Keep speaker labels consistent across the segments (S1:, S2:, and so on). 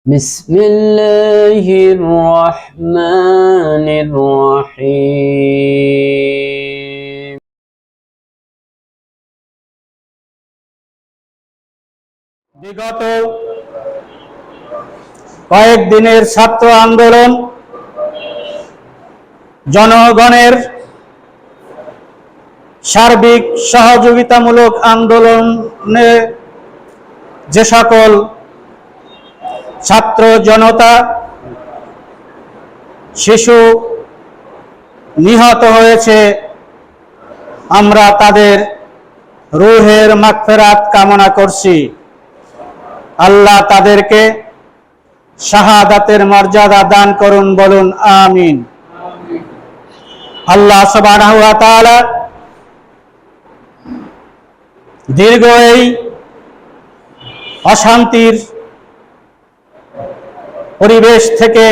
S1: بسم الله الرحمن الرحيم
S2: বিগত কয়েকদিনের ছাত্র আন্দোলন জনগণের সার্বিক সহযোগিতামূলক আন্দোলনে যে সকল ছাত্র জনতা শিশু নিহত হয়েছে, আমরা তাদের রূহের মাগফিরাত কামনা করছি। আল্লাহ তাদেরকে শাহাদাতের মর্যাদা দান করুন, বলুন আমিন। আল্লাহ সুবহানাহু ওয়া তাআলা দীর্ঘ এই অশান্তির পরিবেশ থেকে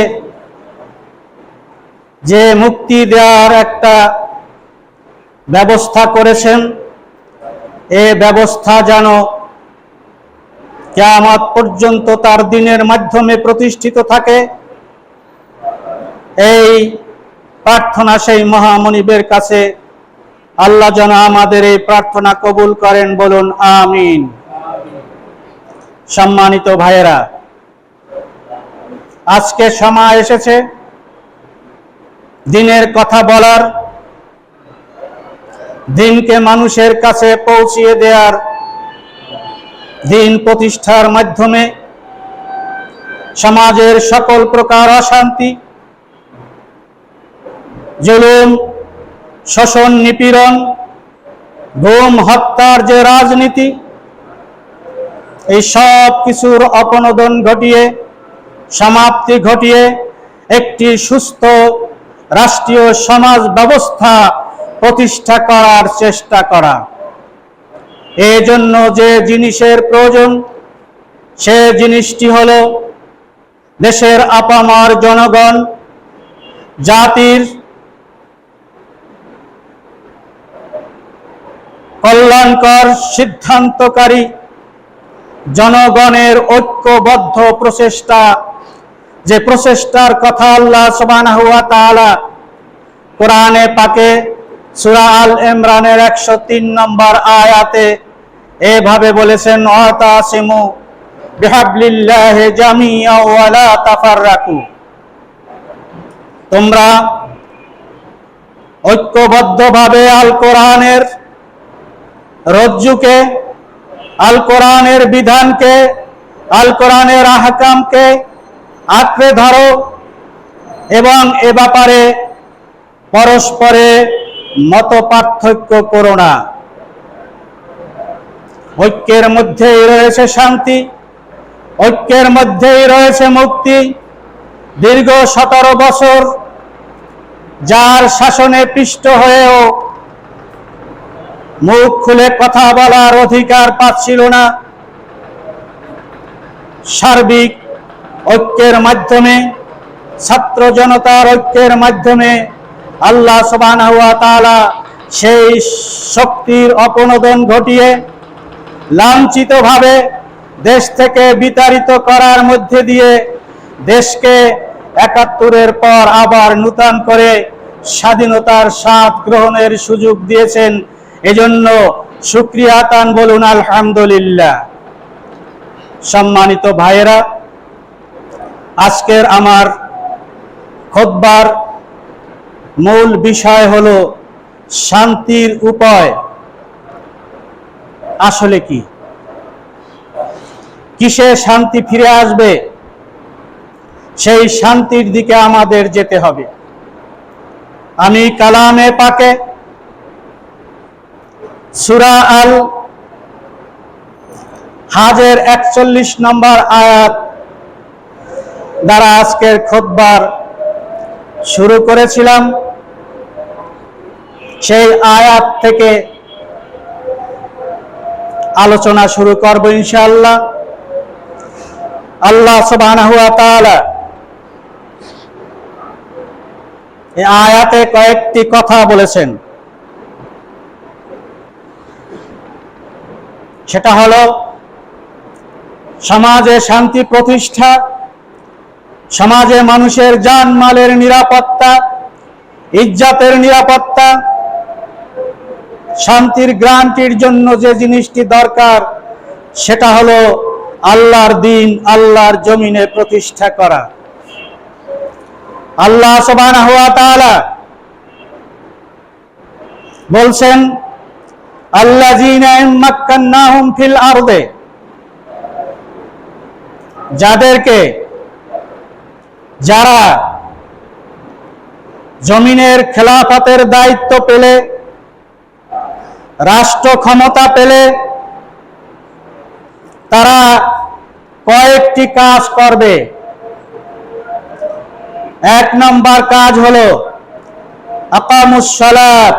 S2: যে মুক্তি দেওয়ার একটা ব্যবস্থা করেছেন, এই ব্যবস্থা যেন কিয়ামত পর্যন্ত তার দিনের মাধ্যমে প্রতিষ্ঠিত থাকে, এই প্রার্থনা সেই মহামনিবের কাছে। আল্লাহ যেন আমাদের এই প্রার্থনা কবুল করেন, বলুন আমিন। সম্মানিত ভাইয়েরা, আজকে সময় এসেছে দিনের কথা বলার, দিনকে মানুষের কাছে পৌঁছিয়ে দেওয়ার, দিন প্রতিষ্ঠার মাধ্যমে সমাজের সকল প্রকার অশান্তি, জুলুম, শোষণ, নিপীড়ন, গুম, হত্যার যে রাজনীতি, এই সব কিছুর অপনোদন ঘটিয়ে, সমাপ্তি ঘটিয়ে একটি সুস্থ রাষ্ট্রীয় সমাজ ব্যবস্থা প্রতিষ্ঠা করার চেষ্টা করা। এই জন্য যে জিনিসের প্রয়োজন, সে জিনিসটি হলো দেশের আপামর জনগণ, জাতির কল্যাণকর সিদ্ধান্তকারী জনগণের ঐক্যবদ্ধ প্রচেষ্টা, যে প্রচেষ্টার কথা আল্লাহ সুবহানাহু ওয়া তাআলা কোরআনে পাকে সূরা আল ইমরানের 103 নম্বর আয়াতে এভাবে বলেছেন, ওয়াতাসিমু বিহাবলিল্লাহি জামিআ ওয়া লা তাফাররাকু। তোমরা ঐক্যবদ্ধভাবে আল কোরআনের রজ্জুকে, আল কোরআনের বিধানকে, আল কোরআনের আহকামকে আঁকড়ে ধরো এবং এ ব্যাপারে পরস্পরে মত পার্থক্য করো না। ঐক্যের মধ্যেই রয়েছে শান্তি, ঐক্যের মধ্যেই রয়েছে মুক্তি। দীর্ঘ 17 বছর যার শাসনে পিষ্ট হয়েও মুখ খুলে কথা বলার অধিকার পাচ্ছিল না, সার্বিক ঐক্যের মাধ্যমে, ছাত্র জনতার ঐক্যের মাধ্যমে আল্লাহ সুবহানাহু ওয়া তাআলা সেই শক্তির অপনোদন ঘটিয়ে লাঞ্ছিতভাবে দেশ থেকে বিতাড়িত করার মধ্যে দিয়ে দেশকে ৭১-এর পর আবার নূতন করে স্বাধীনতার স্বাদ গ্রহণের সুযোগ দিয়েছেন। এজন্য শুকরিয়া তান, বলুন আলহামদুলিল্লাহ। সম্মানিত ভাইয়েরা, আজকের আমার খুতবার মূল বিষয় হলো শান্তির উপায় আসলে কি, কিসে শান্তি ফিরে আসবে, সেই শান্তির দিকে আমাদের যেতে হবে। আমি কালামে পাকে সূরা আল হাজের ৪১ নম্বর আয়াত দ্বারা আজকের খুতবার শুরু করেছিলাম। সেই আয়াত থেকে আলোচনা শুরু করব ইনশাআল্লাহ। আল্লাহ সুবহানাহু ওয়া তাআলা এই আয়াতে কয়েকটি কথা বলেছেন, সেটা হলো সমাজে শান্তি প্রতিষ্ঠা, সমাজে মানুষের জানমালের নিরাপত্তা, ইজ্জতের নিরাপত্তা, শান্তির গ্যারান্টির জন্য যে জিনিসটি দরকার সেটা হলো আল্লাহর দ্বীন আল্লাহর জমিনে প্রতিষ্ঠা করা। আল্লাহ সুবহানাহু ওয়া তাআলা বলছেন, আল্লাযীনা মাক্কান্নাহুম ফিল আরদে, যারা জমিনের খেলাফতের দায়িত্ব পেলে, রাষ্ট্র ক্ষমতা পেলে, তারা কয়েকটি কাজ করবে। এক নম্বর কাজ হলো আকামুস সালাত,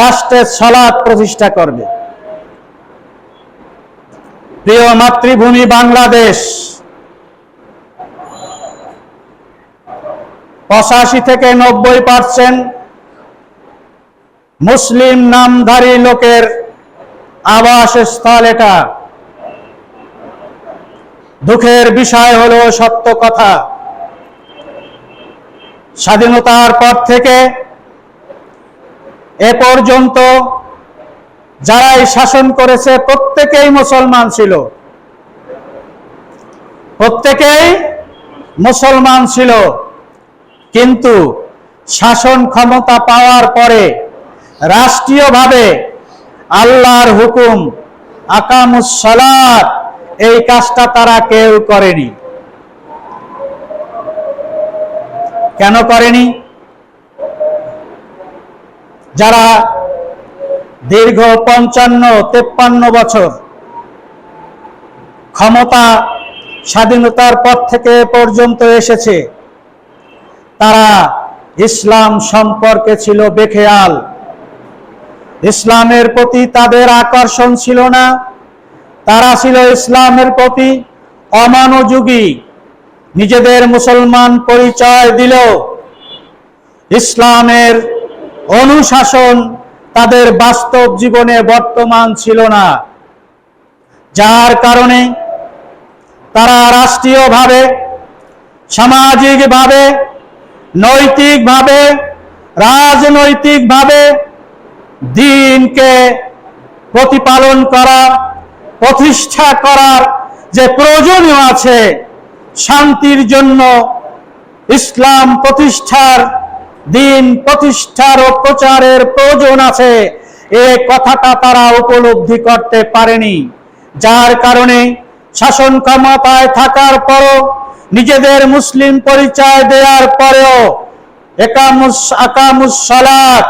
S2: রাষ্ট্রের সালাত প্রতিষ্ঠা করবে। প্রিয় মাতৃভূমি বাংলাদেশ, 85 থেকে 90% মুসলিম নামধারী লোকের আবাসস্থল এটা। দুঃখের বিষয় হলো সত্য কথা, স্বাধীনতার পর থেকে এ পর্যন্ত যারাই শাসন করেছে প্রত্যেকেই মুসলমান ছিল, প্রত্যেকেই মুসলমান ছিল। কিন্তু শাসন ক্ষমতা পাওয়ার পরে রাষ্ট্রীয়ভাবে আল্লাহর হুকুম আকামুস সালাত, এই কাজটা তারা কেউ করেনি। কেন করেনি? যারা দীর্ঘ 55-53 বছর ক্ষমতা স্বাধীনতার পর থেকে পর্যন্ত এসেছে, তারা ইসলাম সম্পর্কে ছিল বেখেয়াল। ইসলামের প্রতি তাদের আকর্ষণ ছিল না, তারা ছিল ইসলামের প্রতি অমনোযোগী। নিজেদের মুসলমান পরিচয় দিলেও ইসলামের অনুশাসন তাদের বাস্তব জীবনে বর্তমান ছিল না, যার কারণে তারা রাষ্ট্রীয়ভাবে, সামাজিকভাবে, নৈতিকভাবে, রাজনৈতিকভাবে দ্বীনকে প্রতিপালন করা, প্রতিষ্ঠা করার যে প্রয়োজনীয় আছে, শান্তির জন্য ইসলাম প্রতিষ্ঠার, দ্বীন প্রতিষ্ঠার ও প্রচারের প্রয়োজন আছে, এই কথাটা তারা উপলব্ধি করতে পারেনি। যার কারণে শাসন ক্ষমতায় থাকার পরও, নিজেদের মুসলিম পরিচয় দেওয়ার পরেও আকামুস সালাত,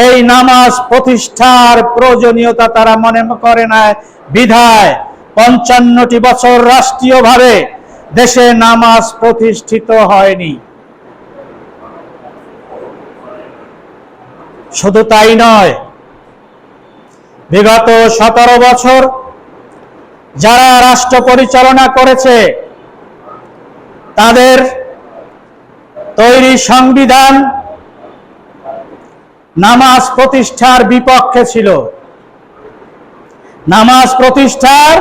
S2: এই নামাজ প্রতিষ্ঠার প্রয়োজনীয়তা তারা মনে করে না। বিধায় 55টি বছর রাষ্ট্রীয়ভাবে দেশে নামাজ প্রতিষ্ঠিত হয়নি। শুধু তাই নয়, বিগত 17 বছর যারা রাষ্ট্র পরিচালনা করেছে, তাদের তৈরি সংবিধান নামাজ প্রতিষ্ঠার বিপক্ষে ছিল, নামাজ প্রতিষ্ঠার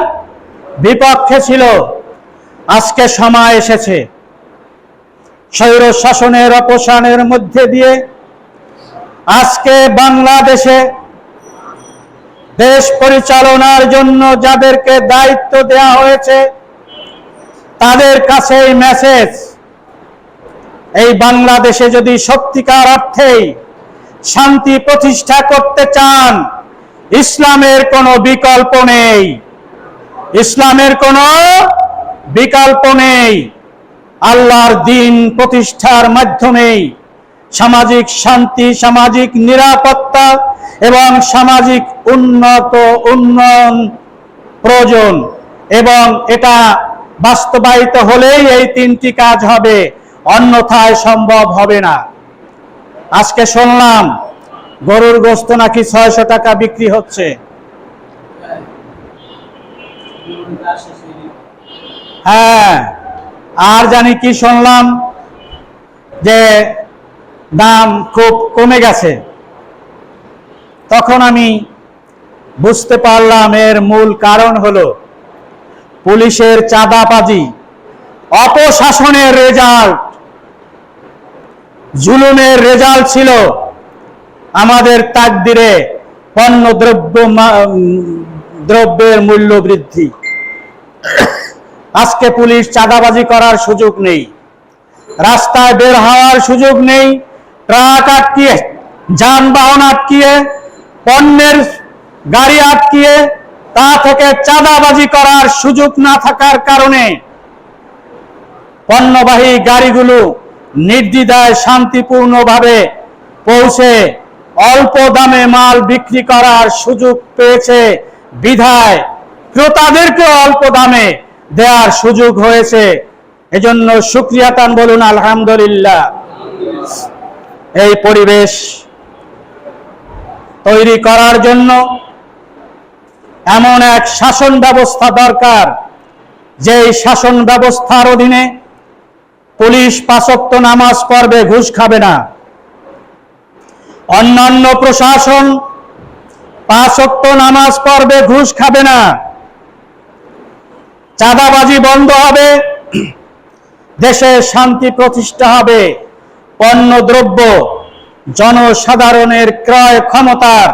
S2: বিপক্ষে ছিল। আজকে সময় এসেছে স্বৈর শাসনের অপসারণের মধ্যে দিয়ে আজকে বাংলাদেশে দেশ পরিচালনার জন্য যাদেরকে দায়িত্ব দেওয়া হয়েছে, তাদের কাছে এই মেসেজ, এই বাংলাদেশে যদি সত্যিকার অর্থেই শান্তি প্রতিষ্ঠা করতে চান, ইসলামের কোনো বিকল্প নেই, ইসলামের কোনো বিকল্প নেই। আল্লাহর দ্বীন প্রতিষ্ঠার মাধ্যমেই সামাজিক শান্তি, সামাজিক নিরাপত্তা এবং সামাজিক উন্নয়ন প্রয়োজন, এবং এটা বাস্তবায়িত হলেই এই 3টি কাজ হবে, অন্যথায় সম্ভব হবে না। আজকে শুনলাম গরুর গোশত নাকি 600 টাকা বিক্রি হচ্ছে। হ্যাঁ, আর জানি কি শুনলাম যে দাম খুব কমে গেছে। তখন আমি বুঝতে পারলাম এর মূল কারণ হলো পুলিশের চাঁদাবাজি অপশাসনের রেজাল্ট, জুলুমের রেজাল্ট ছিল আমাদের তাকদিরে পণ্য দ্রব্যের মূল্য বৃদ্ধি। আজকে পুলিশ চাঁদাবাজি করার সুযোগ নেই, রাস্তায় বের হওয়ার সুযোগ নেই, ট্রাক আটকিয়ে, যানবাহন আটকিয়ে, পণ্যের গাড়ি আটকিয়ে, তা থেকে চাঁদাবাজি করার সুযোগ না থাকার কারণে পণ্যবাহী গাড়িগুলো নির্দ্বিধায় শান্তিপূর্ণভাবে পৌঁছে অল্প দামে মাল বিক্রি করার সুযোগ পেয়েছে বিধায় ক্রেতাদেরকে অল্প দামে দেওয়ার সুযোগ হয়েছে। এজন্য শুকরিয়া তান বলুন আলহামদুলিল্লাহ। এই পরিবেশ তৈরি করার জন্য এমন এক শাসন ব্যবস্থা দরকার, যেই শাসন ব্যবস্থার অধীনে পুলিশ 5 ওয়াক্ত নামাজ পড়বে, ঘুষ খাবে না। অন্যান্য প্রশাসন 5 ওয়াক্ত নামাজ পড়বে, ঘুষ খাবে না। চাঁদাবাজি বন্ধ হবে, দেশে শান্তি প্রতিষ্ঠা হবে, পণ্যদ্রব্য জনসাধারণের ক্রয় ক্ষমতার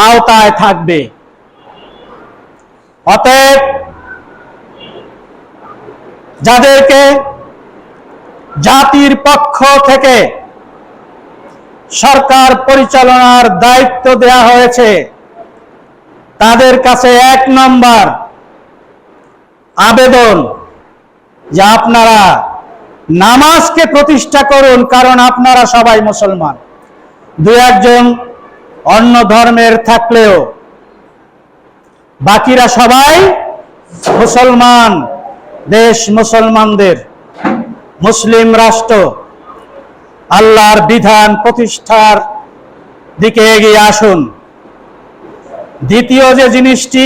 S2: আওতায় থাকবে। অতএব যাদেরকে জাতির পক্ষ থেকে সরকার পরিচালনার দায়িত্ব দেয়া হয়েছে, তাদের কাছে 1 নম্বর আবেদন যে আপনারা নামাজকে প্রতিষ্ঠা করুন, কারণ আপনারা সবাই মুসলমান। 2-1 জন অন্য ধর্মের থাকলেও বাকিরা সবাই মুসলমান। দেশ মুসলমানদের, মুসলিম রাষ্ট্র, আল্লাহর বিধান প্রতিষ্ঠার দিকে এগিয়ে আসুন। দ্বিতীয় যে জিনিসটি,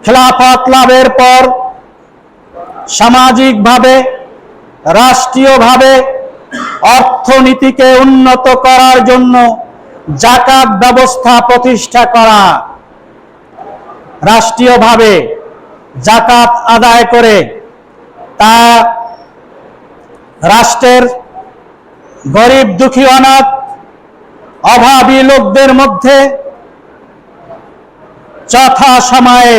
S2: খেলাফত লাভের পর সামাজিকভাবে, রাষ্ট্রীয়ভাবে অর্থনীতিকে উন্নত করার জন্য যাকাত ব্যবস্থা প্রতিষ্ঠা করা। রাষ্ট্রীয়ভাবে যাকাত আদায় করে তা রাষ্ট্রের গরিব দুঃখী অনাথ অভাবী লোকদের মধ্যে যথা সময়ে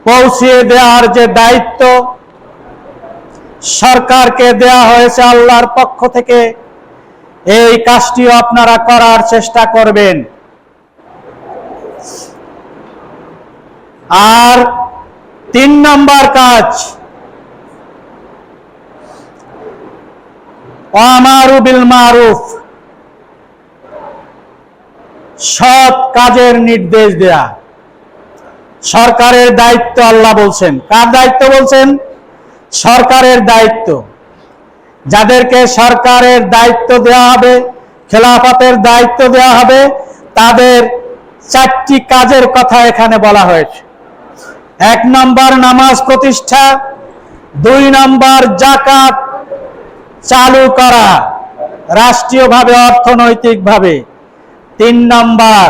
S2: পৌঁছিয়ে দেওয়ার যে দায়িত্ব সরকারকে দেয়া হয়েছে আল্লাহর পক্ষ থেকে, এই কাজটিও আপনারা করার চেষ্টা করবেন। আর 3 নম্বর কাজ, আমারু বিল মারুফ, সৎ কাজের নির্দেশ দেয়া সরকারের দায়িত্ব। আল্লাহ বলছেন, কার দায়িত্ব বলছেন? সরকারের দায়িত্ব। যাদেরকে সরকারের দায়িত্ব দেওয়া হবে, খেলাফতের দায়িত্ব দেওয়া হবে, তাদের 4টি কাজের কথা এখানে বলা হয়েছে। 1 নম্বর নামাজ প্রতিষ্ঠা, 2 নম্বর যাকাত চালু করা রাষ্ট্রীয়ভাবে, অর্থনৈতিকভাবে, 3 নম্বর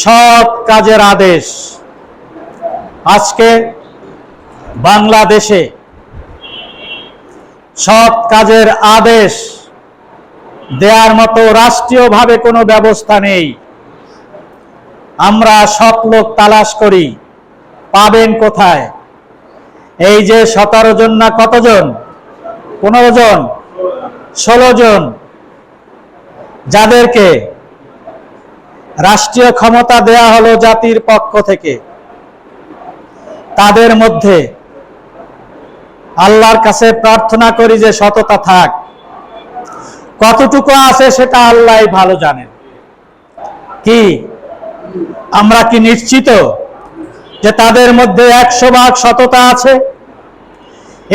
S2: সৎ কাজের আদেশ। আজকে বাংলাদেশে সৎ কাজের আদেশ দেওয়ার মতো রাষ্ট্রীয়ভাবে কোনো ব্যবস্থা নেই। আমরা সৎ লোক তালাশ করি, পাবেন কোথায়? এই যে 17 জন না কতজন, 15 জন, 16 জন যাদেরকে রাষ্ট্রীয় ক্ষমতা দেয়া হলো জাতির পক্ষ থেকে, তাদের মধ্যে আল্লাহর কাছে প্রার্থনা করি যে সততা থাক। কতটুকু আছে সেটা আল্লাহই ভালো জানেন। কি আমরা কি নিশ্চিত যে তাদের মধ্যে 100% সততা আছে?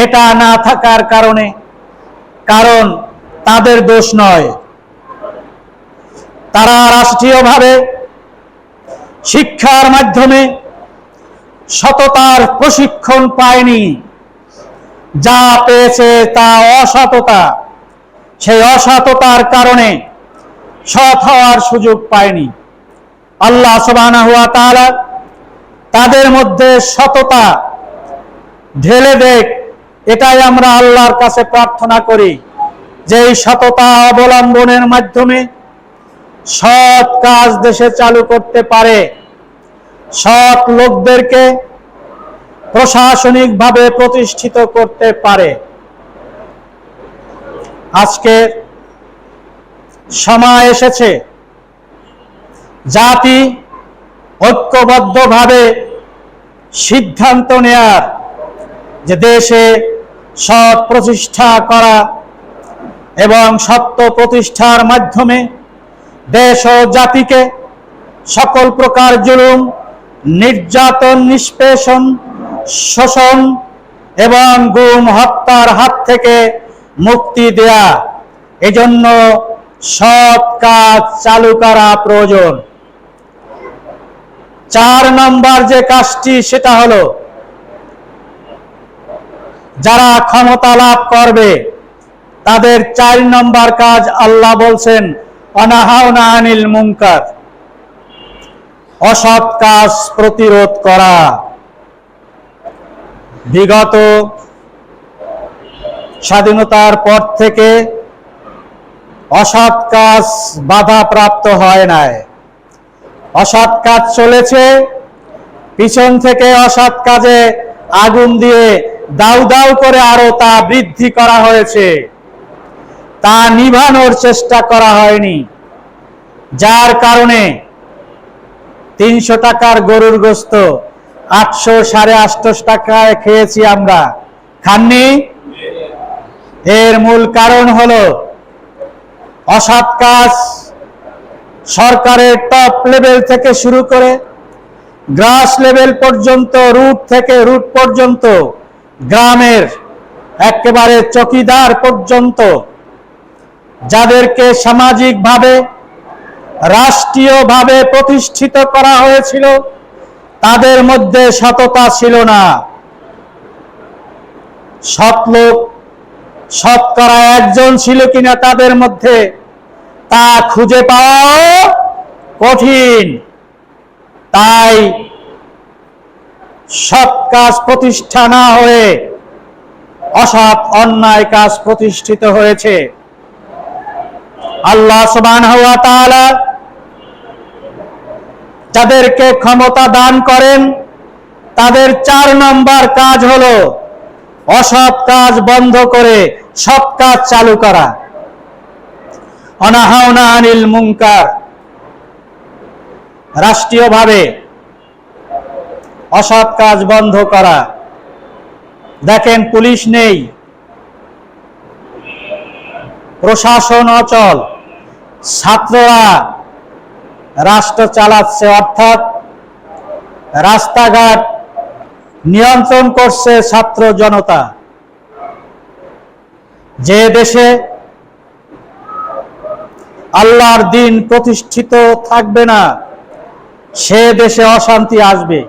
S2: এটা না থাকার কারণ তাদের দোষ নয়, তারা রাষ্ট্রীয়ভাবে শিক্ষার মাধ্যমে সততার প্রশিক্ষণ পায়নি, যা পেয়েছে তা অসততা। সেই অসততার কারণে সৎ হওয়ার সুযোগ পায়নি। আল্লাহ সুবহানাহু ওয়া তাআলা তাদের মধ্যে সততা ঢেলে দেখ, এটাই আমরা আল্লাহর কাছে প্রার্থনা করি, যে এই সততা অবলম্বনের মাধ্যমে সৎ কাজ দেশে চালু করতে পারে, সৎ লোকদেরকে প্রশাসনিকভাবে প্রতিষ্ঠিত করতে পারে। আজকে সময় এসেছে জাতি ঐক্যবদ্ধভাবে সিদ্ধান্ত নেয়ার, যে দেশে সৎ প্রতিষ্ঠা করা এবং সত্য প্রতিষ্ঠার মাধ্যমে দেশ ও জাতিকে সকল প্রকার জুলুম, নির্যাতন, নিষ্পেষণ, শোষণ এবং গুম হত্যার হাত থেকে মুক্তি দেয়া। এজন্য সৎ কাজ চালু করা প্রয়োজন। 4 নম্বর যে কাজটি, সেটা হলো যারা ক্ষমতা লাভ করবে তাদের 4 নম্বর কাজ আল্লাহ বলছেন অনাহাউনা আনিল মুনকার, অসৎ কাজ প্রতিরোধ করা। বিগত স্বাধীনতার পর থেকে অসৎ কাজ বাধাপ্রাপ্ত হয় নাই, অসৎ কাজ চলেছে, পিছন থেকে অসৎ কাজে আগুন দিয়ে দাউ দাউ করে আরো তা বৃদ্ধি করা হয়েছে, তা নিভানোর চেষ্টা করা হয়নি। যার কারণে 300 টাকার গরুর গোশত 800 850 টাকায় খেয়েছি আমরা, খাননি? এর মূল কারণ হলো অসৎ কাজ সরকারের টপ লেভেল থেকে শুরু করে গ্রাস লেভেল পর্যন্ত, রুট থেকে রুট পর্যন্ত, গ্রামের একেবারে চকিদার পর্যন্ত যাদেরকে সামাজিকভাবে, রাষ্ট্রীয়ভাবে প্রতিষ্ঠিত করা হয়েছিল, তাদের মধ্যে সততা ছিল না। সৎ লোক শতকরা 1 জন ছিল কিনা তাদের মধ্যে, তা খুঁজে পাওয়া কঠিন। তাই সৎ কাজ প্রতিষ্ঠা না হয়ে অসৎ অন্যায় কাজ প্রতিষ্ঠিত হয়েছে। আল্লাহ সুবহানাহু ওয়া তাআলা যাদেরকে ক্ষমতা দান করেন তাদের 4 নম্বর কাজ হলো অসৎ কাজ বন্ধ করে সৎ কাজ চালু করা, অনাহাউনা আনিল মুনকার। রাষ্ট্রীয়ভাবে অসৎ কাজ বন্ধ করা। দেখেন, পুলিশ নেই, প্রশাসন অচল, ছাত্ররা রাষ্ট্র চালাচ্ছে, অর্থাৎ রাস্তাঘাট নিয়ন্ত্রণ করছে ছাত্র জনতা। যে দেশে আল্লাহর দ্বীন প্রতিষ্ঠিত থাকবে না, সে দেশে অশান্তি আসবে।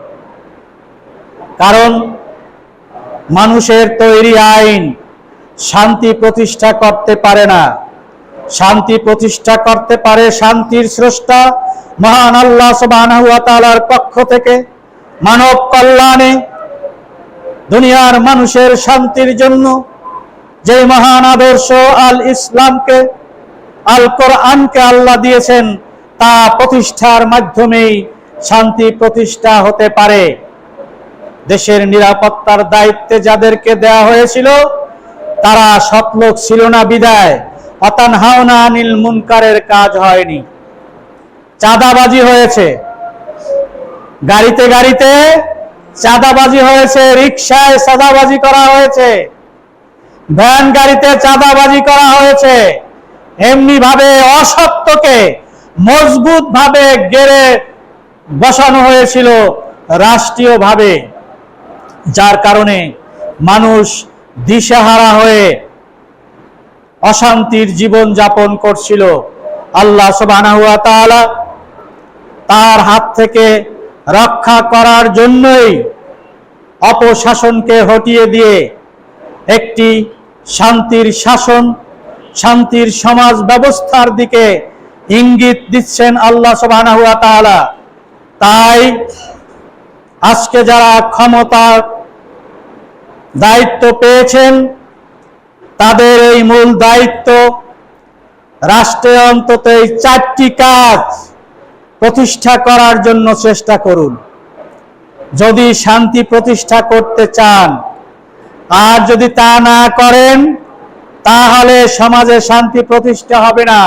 S2: কারণ মানুষের তৈরি আইন শান্তি প্রতিষ্ঠা করতে পারে না। শান্তি প্রতিষ্ঠা করতে পারে শান্তির স্রষ্টা মহান আল্লাহ সুবহানাহু ওয়া তাআলার পক্ষ থেকে। মানব কল্যাণে, দুনিয়ার মানুষের শান্তির জন্য যে মহান আদর্শ আল ইসলামকে, আল কোরআনকে আল্লাহ দিয়েছেন, তা প্রতিষ্ঠার মাধ্যমেই শান্তি প্রতিষ্ঠা হতে পারে। দেশের নিরাপত্তার দায়িত্বে যাদেরকে দেয়া হয়েছিল তারা সৎলোক ছিল না বিদায় অতানহাউনা আনিল মুনকারের কাজ হয়নি। চাঁদাবাজি হয়েছে, গাড়িতে গাড়িতে চাঁদাবাজি হয়েছে, রিকশায় চাঁদাবাজি করা হয়েছে, ভ্যান গাড়িতে চাঁদাবাজি করা হয়েছে। এমনি ভাবে অসত্যকে মজবুত ভাবে গেড়ে বসানো হয়েছিল রাষ্ট্রীয়ভাবে, যার কারণে মানুষ দিশেহারা হয়ে অশান্তির জীবন যাপন করছিল। আল্লাহ সুবহানাহু ওয়া তাআলা তার হাত থেকে রক্ষা করার জন্যই অপশাসনকে হটিয়ে দিয়ে একটি শান্তির শাসন, শান্তির সমাজ ব্যবস্থার দিকে ইঙ্গিত দিচ্ছেন আল্লাহ সুবহানাহু ওয়া তাআলা। তাই আজকে যারা ক্ষমতার দায়িত্ব পেয়েছেন, তাদের এই মূল দায়িত্ব রাষ্ট্রে অন্তত এই 4টি কাজ প্রতিষ্ঠা করার জন্য চেষ্টা করুন। যদি শান্তি প্রতিষ্ঠা করতে চান, আর যদি তা না করেন তাহলে সমাজে শান্তি প্রতিষ্ঠা হবে না,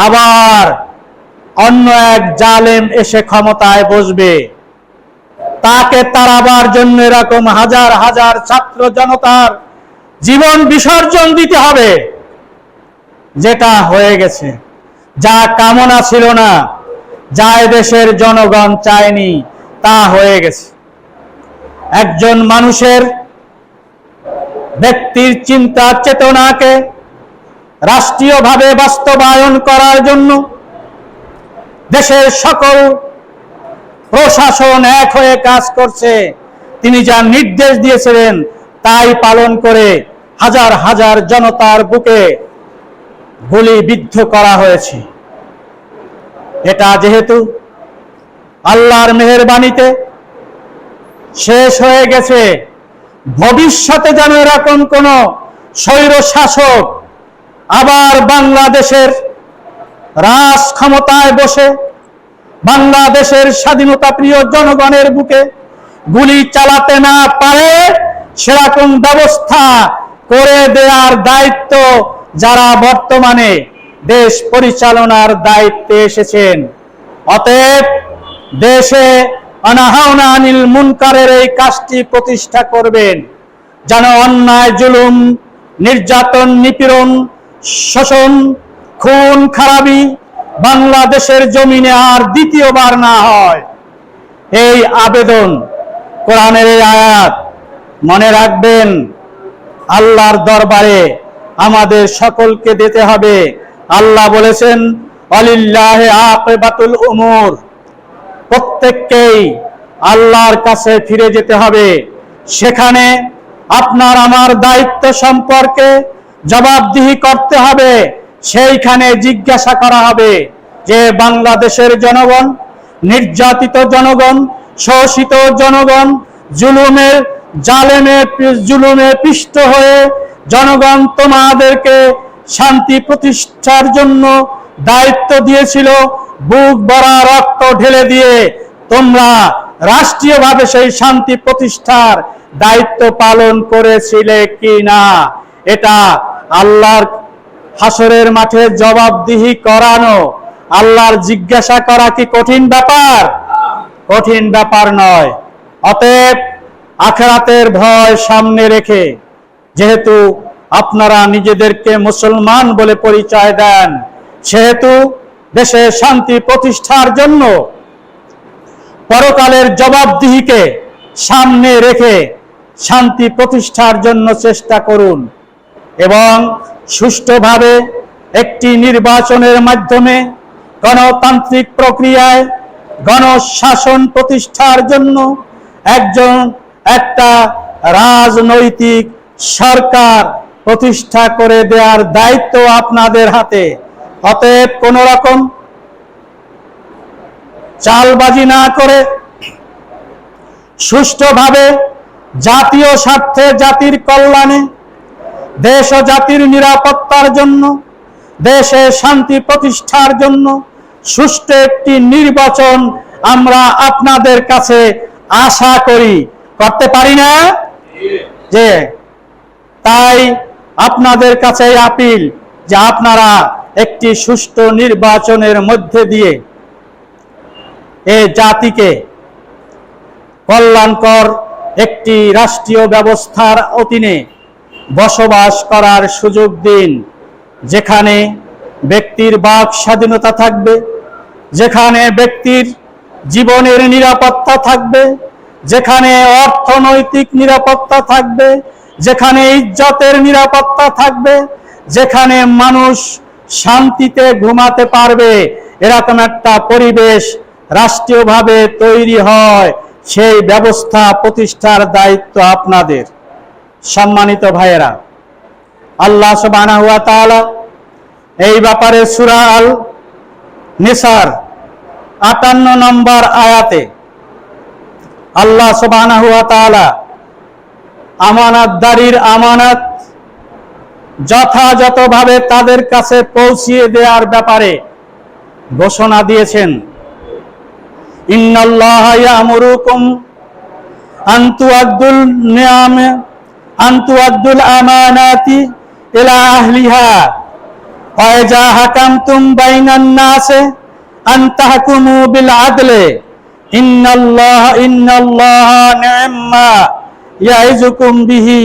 S2: আবার অন্য এক জালেম এসে ক্ষমতায় বসবে। তাকে তাড়াবার জন্য এরকম হাজার হাজার ছাত্র জনতার জীবন বিসর্জন দিতে হবে, যেটা হয়ে গেছে, যা কামনা ছিল না, যা দেশের জনগণ চায়নি, তা হয়ে গেছে। একজন মানুষের ব্যক্তির চিন্তা চেতনাকে রাষ্ট্রীয়ভাবে বাস্তবায়ন করার জন্য দেশের সকল প্রশাসন এক হয়ে কাজ করছে। তিনি যা নির্দেশ দিয়েছিলেন তাই পালন করে হাজার হাজার জনতার বুকে গুলিবিদ্ধ করা হয়েছে। এটা যেহেতু আল্লাহর মেহেরবানিতে শেষ হয়ে গেছে, ভবিষ্যতে যেন এরকম কোন স্বৈর শাসক আবার বাংলাদেশের রাজ ক্ষমতায় বসে বাংলাদেশের স্বাধীনতা প্রিয় জনগণের বুকে গুলি চালাতে না পারে, সেরকম ব্যবস্থা করে দেওয়ার দায়িত্ব যারা বর্তমানে দেশ পরিচালনার দায়িত্বে এসেছেন। অতএব দেশে অনাহাওনা আনিল মুনকারের এই কাজটি প্রতিষ্ঠা করবেন, যেন অন্যায়, জুলুম, নির্যাতন, নিপীড়ন, শোষণ, খুন খারাপি বাংলাদেশের জমিনে আর দ্বিতীয়বার না হয়। এই আবেদন, কোরআনের এই আয়াত মনে রাখবেন, আল্লাহর দরবারে আমাদের সকলকে দিতে হবে। আল্লাহ বলেছেন, ওয়ালিল্লাহি আকিবাতুল উমুর, প্রত্যেককেই আল্লাহর কাছে ফিরে যেতে হবে। সেখানে আপনার আমার দায়িত্ব সম্পর্কে জবাবদিহি করতে হবে। সেইখানে জিজ্ঞাসা করা হবে যে বাংলাদেশের জনগণ, নির্যাতিত জনগণ, শোষিত জনগণ, জুলুমে পিষ্ট হয়ে জনগণ তোমাদেরকে শান্তি প্রতিষ্ঠার জন্য দায়িত্ব দিয়েছিল, বুক ভরা রক্ত ঢেলে দিয়ে তোমরা রাষ্ট্রীয়ভাবে সেই শান্তি প্রতিষ্ঠার দায়িত্ব পালন করেছিলে কি না? এটা আল্লাহর হাসরের মাঠে জবাবদিহি করানো, আল্লাহর জিজ্ঞাসা করা কি কঠিন ব্যাপার? কঠিন ব্যাপার নয়। অতএব আখিরাতের ভয় সামনে রেখে, যেহেতু আপনারা নিজেদেরকে মুসলমান বলে পরিচয় দেন, সেহেতু দেশে শান্তি প্রতিষ্ঠার জন্য পরকালের জবাবদিহিকে সামনে রেখে শান্তি প্রতিষ্ঠার জন্য চেষ্টা করুন এবং সুষ্ঠুভাবে একটি নির্বাচনের মাধ্যমে গণতান্ত্রিক প্রক্রিয়ায় গণশাসন প্রতিষ্ঠার জন্য একটা রাজনৈতিক সরকার প্রতিষ্ঠা করে দেওয়ার দায়িত্ব আপনাদের হাতে। অতএব কোন রকম চালবাজি না করে সুষ্ঠুভাবে জাতীয় স্বার্থে, জাতির কল্যাণে, দেশ ও জাতির নিরাপত্তার জন্য, দেশে শান্তি প্রতিষ্ঠার জন্য সুষ্ঠু একটি নির্বাচন আমরা আপনাদের কাছে আশা করি। করতে পারি না? যে তাই আপনাদের কাছে আপিল যে আপনারা একটি সুষ্ঠু নির্বাচনের মধ্যে দিয়ে এই জাতিকে কল্যাণকর একটি রাষ্ট্রীয় ব্যবস্থার অধীনে বসবাস করার সুযোগ দিন, যেখানে ব্যক্তির বাক স্বাধীনতা থাকবে, যেখানে ব্যক্তির জীবনের নিরাপত্তা থাকবে, যেখানে অর্থনৈতিক নিরাপত্তা থাকবে, যেখানে ইজ্জতের নিরাপত্তা থাকবে, যেখানে মানুষ শান্তিতে ঘুমাতে পারবে, এরকম একটা পরিবেশ রাষ্ট্রীয়ভাবে তৈরি হয়, সেই ব্যবস্থা প্রতিষ্ঠার দায়িত্ব আপনাদের। সম্মানিত ভাইয়েরা, আল্লাহ সুবহানাহু ওয়া তাআলা এই ব্যাপারে সূরা আল নিসার 58 নম্বর আয়াতে আল্লাহ সুবহানাহু ওয়া তাআলা আমানতদারির আমানত যথাযথভাবে তাদের কাছে পৌঁছিয়ে দেওয়ার ব্যাপারে ঘোষণা দিয়েছেন। ইন্নাল্লাহা ইয়ামুরুকুম আন তুআদ্দুল আমানাতি ইলা আহলিহা ওয়া ইযা হাকামতুম বাইনান নাসি আন তাহকুমু বিল আদলি ইন্নাল্লাহা নি'ম্মা ইয়াইযুকুম বিহি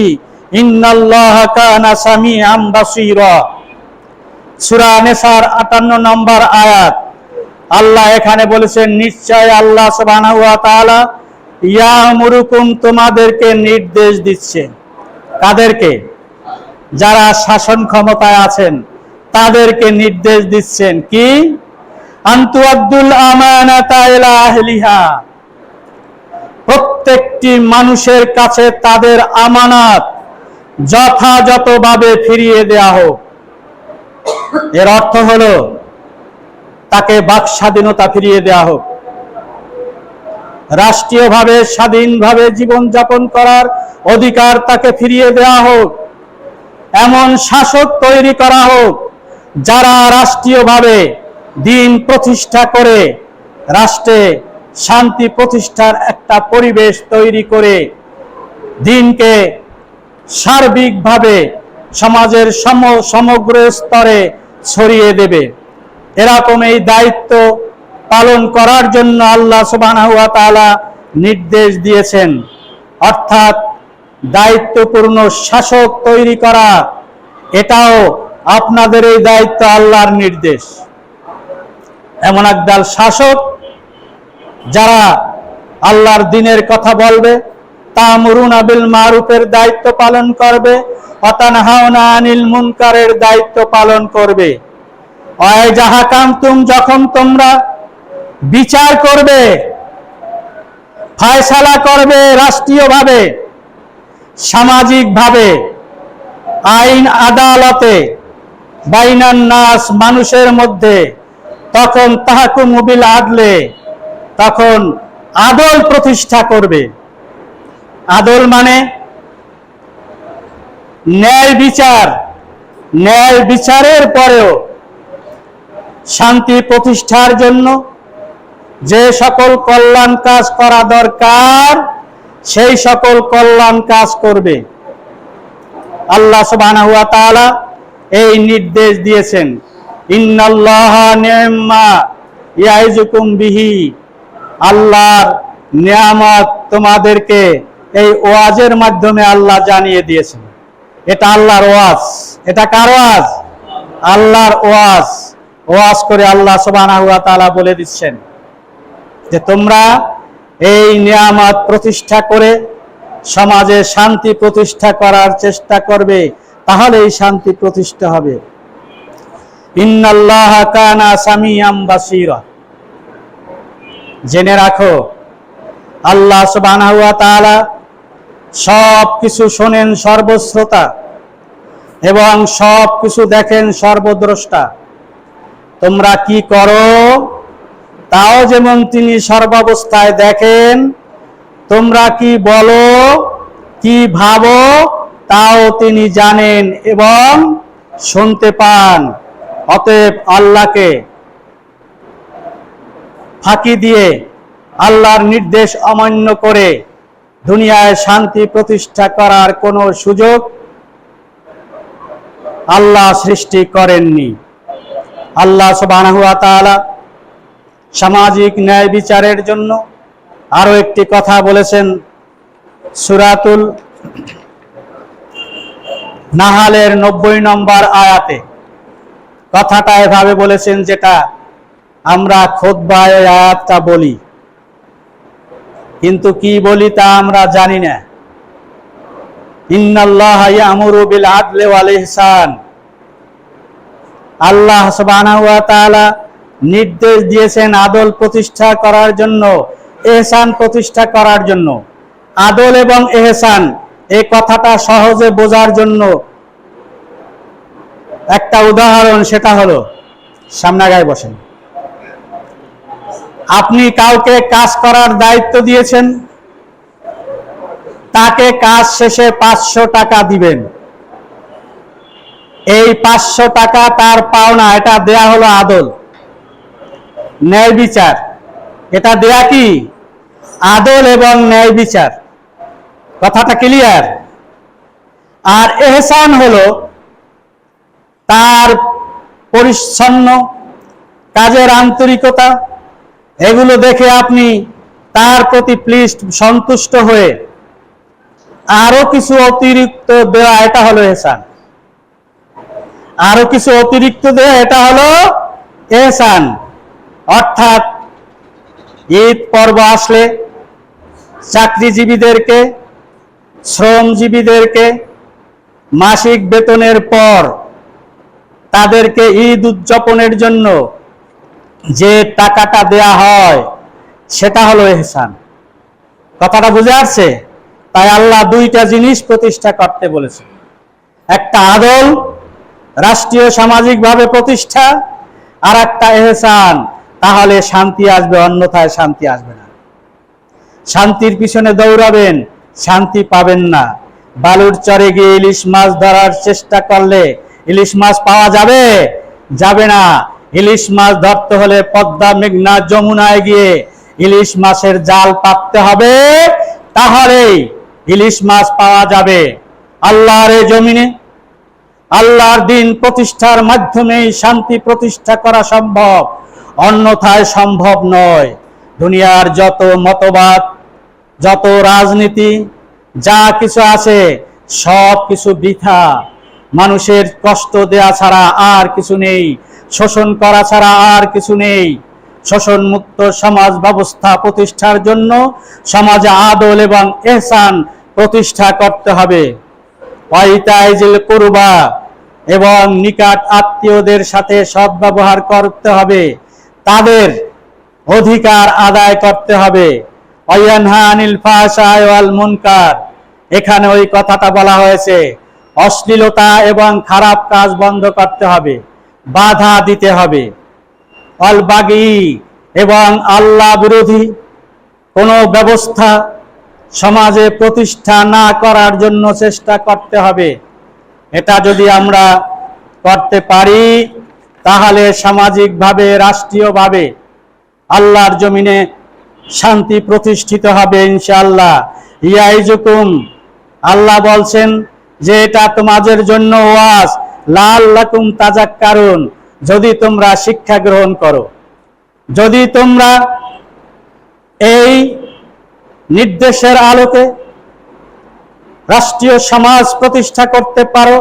S2: ইন্নাল্লাহা কানা সামিআম বাসীরা। সূরা নিসার 58 নম্বর আয়াত। আল্লাহ এখানে বলেছেন, নিশ্চয় আল্লাহ সুবহানাহু ওয়া তাআলা ইয়ামুরুকুম, তোমাদেরকে নির্দেশ দিচ্ছে। কাদেরকে? যারা শাসন ক্ষমতায় আছেন তাদেরকে নির্দেশ দিচ্ছেন কি? আনতুআদ্দুল আমানাতা ইলা আহলিহা, প্রত্যেকটি মানুষের কাছে তাদের আমানত যথাযথভাবে ফিরিয়ে দেয়া হোক। এর অর্থ হলো তাকে বাক স্বাধীনতা ফিরিয়ে দেয়া হোক, রাষ্ট্রীয়ভাবে স্বাধীনভাবে জীবনযাপন করার অধিকার তাকে ফিরিয়ে দেয়া হোক। এমন শাসক তৈরি করা হোক যারা রাষ্ট্রীয়ভাবে দিন প্রতিষ্ঠা করে রাষ্ট্রে শান্তি প্রতিষ্ঠার একটা পরিবেশ তৈরি করে দিনকে সার্বিকভাবে সমাজের সমগ্র স্তরে ছড়িয়ে দেবে। এরকম এই দায়িত্ব পালন করার জন্য আল্লাহ সুবহানাহু ওয়া তাআলা নির্দেশ দিয়েছেন। অর্থাৎ দায়িত্বপূর্ণ শাসক তৈরি করা, এটাও আপনাদের এই দায়িত্ব, আল্লাহর নির্দেশ। এমন একদল শাসক যারা আল্লাহর দ্বীনের কথা বলবে, তা'মুরুনা বিল মারুফের দায়িত্ব পালন করবে, ওয়া তানহাউনা আনিল মুনকারের দায়িত্ব পালন করবে। ওয়া ইযা হাকামতুম, যখন তোমরা বিচার করবে, ফায়সালা করবে রাষ্ট্রীয়ভাবে, সামাজিকভাবে, আইন আদালতে, বাইনান নাস, মানুষের মধ্যে, তখন তাহকুমু বিল আদলে, তখন আদল প্রতিষ্ঠা করবে। আদল মানে ন্যায় বিচার। ন্যায় বিচারের পরেও শান্তি প্রতিষ্ঠার জন্য যে সকল কল্যাণ কাজ করা দরকার সেই সকল কল্যাণ কাজ করবে। আল্লাহ সুবহানাহু ওয়া তাআলা এই নির্দেশ দিয়েছেন, ইন্নাল্লাহা নি'ম্মা ইয়াইযুকুম বিহি, আল্লাহর নিয়ামত তোমাদেরকে এই ওয়াজের মাধ্যমে আল্লাহ জানিয়ে দিয়েছেন। এটা আল্লাহর ওয়াজ। এটা কার ওয়াজ? আল্লাহর ওয়াজ। ওয়াজ করে আল্লাহ সুবহানাহু ওয়া তাআলা বলে দিচ্ছেন যে তোমরা এই নিয়ামত প্রতিষ্ঠা করে সমাজে শান্তি প্রতিষ্ঠা করার চেষ্টা করবে, তাহলেই শান্তি প্রতিষ্ঠা হবে। ইন্নাল্লাহা কানা সামিআম বাসীরা, জেনে রাখো আল্লাহ সুবহানাহু ওয়া তাআলা সব কিছু শোনেন, সর্বশ্রোতা, এবং সব কিছু দেখেন, সর্বদ্রষ্টা। তোমরা কি করো তাও যেমন তিনি সর্বাবস্থায় দেখেন, তোমরা কি বলো, কি ভাবো তাও তিনি জানেন এবং শুনতে পান। অতএব আল্লাহকে ফাঁকি দিয়ে আল্লাহর নির্দেশ অমান্য করে দুনিয়ায় শান্তি প্রতিষ্ঠা করার কোনো সুযোগ আল্লাহ সৃষ্টি করেননি। আল্লাহ সুবহানাহু ওয়া তাআলা সামাজিক ন্যায় বিচারের জন্য আরো একটি কথা বলেছেন সূরাতুল নাহালের 90 নম্বর আয়াতে। কথাটা এভাবে বলেছেন, যেটা আমরা খুতবায় আয়াতটা বলি, কিন্তু কি বলি তা আমরা জানি না। ইন্নাল্লাহা ইয়ামুরু বিল আদলি ওয়াল ইহসান, আল্লাহ সুবহানাহু ওয়া তাআলা নির্দেশ দিয়েছেন আদল প্রতিষ্ঠা করার জন্য, ইহসান প্রতিষ্ঠা করার জন্য। আদল এবং ইহসান এই কথাটা সহজে বোঝার জন্য একটা উদাহরণ, সেটা হলো, সামনাগায় বসেন। আপনি কাউকে কাজ করার দায়িত্ব দিয়েছেন, তাকে কাজ শেষে 500 টাকা দিবেন। এই 500 টাকা তার পাওনা, এটা দেয়া হলো আদল, ন্যায় বিচার। এটা দেয়া কি? আদল এবং ন্যায় বিচার। কথাটা ক্লিয়ার? আর ইহসান হলো তার পরিচ্ছন্ন কাজের আন্তরিকতা, এগুলো দেখে আপনি তার প্রতি প্লিজড, সন্তুষ্ট হয়ে আরো কিছু অতিরিক্ত দেওয়া, এটা হলো ইহসান। আরো কিছু অতিরিক্ত দেওয়া, এটা হলো ইহসান। অর্থাৎ ঈদ পর্ব আসলে চাকরিজীবীদেরকে, শ্রমজীবীদেরকে মাসিক বেতনের পর তাদেরকে ঈদ উদযাপনের জন্য যে টাকাটা দেয়া হয় সেটা হলো ইহসান। কথাটা বুঝে আসছে? তাই আল্লাহ দুইটা জিনিস প্রতিষ্ঠা করতে বলেছে, একটা আদল রাষ্ট্রীয় সামাজিকভাবে প্রতিষ্ঠা, আর একটা ইহসান। তাহলে শান্তি আসবে, অন্যথায় শান্তি আসবে না। শান্তির পিছনে দৌড়াবেন, শান্তি পাবেন না। বালুর চরে গিয়ে ইলিশ মাছ ধরার চেষ্টা করলে ইলিশ মাছ পাওয়া যাবে? যাবে না। ইলিশ মাছ ধরতে হলে পদ্মা, মেঘনা, যমুনায় গিয়ে ইলিশ মাছের জাল পাততে হবে, তাহলেই ইলিশ মাছ পাওয়া যাবে। আল্লাহর এই জমিনে আল্লাহর দিন প্রতিষ্ঠার মাধ্যমেই শান্তি প্রতিষ্ঠা করা সম্ভব, অন্যথায় সম্ভব নয়। দুনিয়ার যত মতবাদ, যত রাজনীতি, যা কিছু আছে সব কিছু বৃথা। মানুষের কষ্ট দেয়া ছাড়া আর কিছু নেই, শোষণ করা ছাড়া আর কিছু নেই। শোষণ মুক্ত সমাজ ব্যবস্থা প্রতিষ্ঠার জন্য সমাজে আদল এবং ইহসান প্রতিষ্ঠা করতে হবে। ওয়াইতাইজিল কুরবা, এবং নিকট আত্মীয়দের সাথে সদ্ব্যবহার করতে হবে, তাদের অধিকার আদায় করতে হবে। ওয়ায়ানহা আনিল ফাহশাই ওয়াল মুনকার, এখানে ওই কথাটা বলা হয়েছে, অশ্লীলতা এবং খারাপ কাজ বন্ধ করতে হবে, বাধা দিতে হবে। অল বাগি, এবং আল্লাহ বিরোধী কোনো ব্যবস্থা সমাজে প্রতিষ্ঠা না করার জন্য চেষ্টা করতে হবে। এটা যদি আমরা করতে পারি তাহলে সামাজিকভাবে, রাষ্ট্রীয়ভাবে আল্লাহর জমিনে শান্তি প্রতিষ্ঠিত হবে ইনশাআল্লাহ। ইয়াইজুকুম, আল্লাহ বলছেন যে এটা তোমাদের জন্য ওয়াজ, লাআল্লাকুম তাযাক্কারুন, যদি তোমরা শিক্ষা গ্রহণ করো, যদি তোমরা এই নির্দেশের আলোকে রাষ্ট্রীয় সমাজ প্রতিষ্ঠা করতে পারো,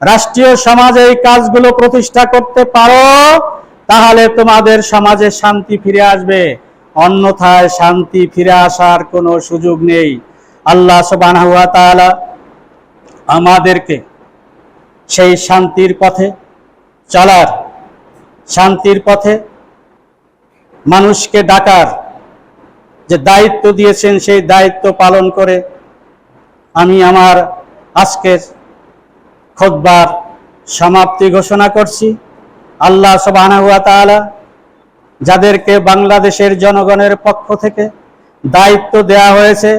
S2: রাষ্ট্রীয় সমাজে এই কাজগুলো প্রতিষ্ঠা করতে পারো, তাহলে তোমাদের সমাজে শান্তি ফিরে আসবে, অন্যথায় শান্তি ফিরে আসার কোনো সুযোগ নেই। আল্লাহ সুবহানাহু ওয়া তাআলা আমাদেরকে সেই শান্তির পথে চলার, শান্তির পথে মানুষকে ডাকার যে দায়িত্ব দিয়েছেন, সেই দায়িত্ব পালন করে আমি আমার আজকের খুতবার সমাপ্তি ঘোষণা করছি। আল্লাহ সুবহানাহু ওয়া তাআলা যাদেরকে বাংলাদেশের জনগণের পক্ষ থেকে দায়িত্ব দেয়া হয়েছে,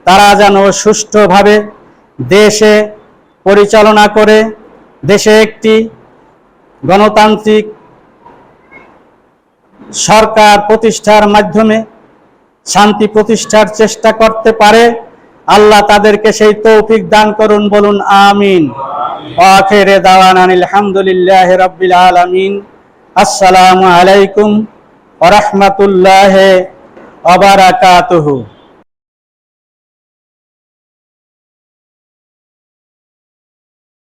S2: তারা যেন সুষ্ঠুভাবে দেশে পরিচালনা করে দেশে একটি গণতান্ত্রিক সরকার প্রতিষ্ঠার মাধ্যমে শান্তি প্রতিষ্ঠার চেষ্টা করতে পারে। আল্লাহ তাদেরকে সেই তৌফিক দান করুন, বলুন আমিন। ওয়া আখিরু দাওয়ানা আলহামদুলিল্লাহি রাব্বিল আলামিন। আসসালামু আলাইকুম ওয়া রাহমাতুল্লাহি ওয়া বারাকাতুহু।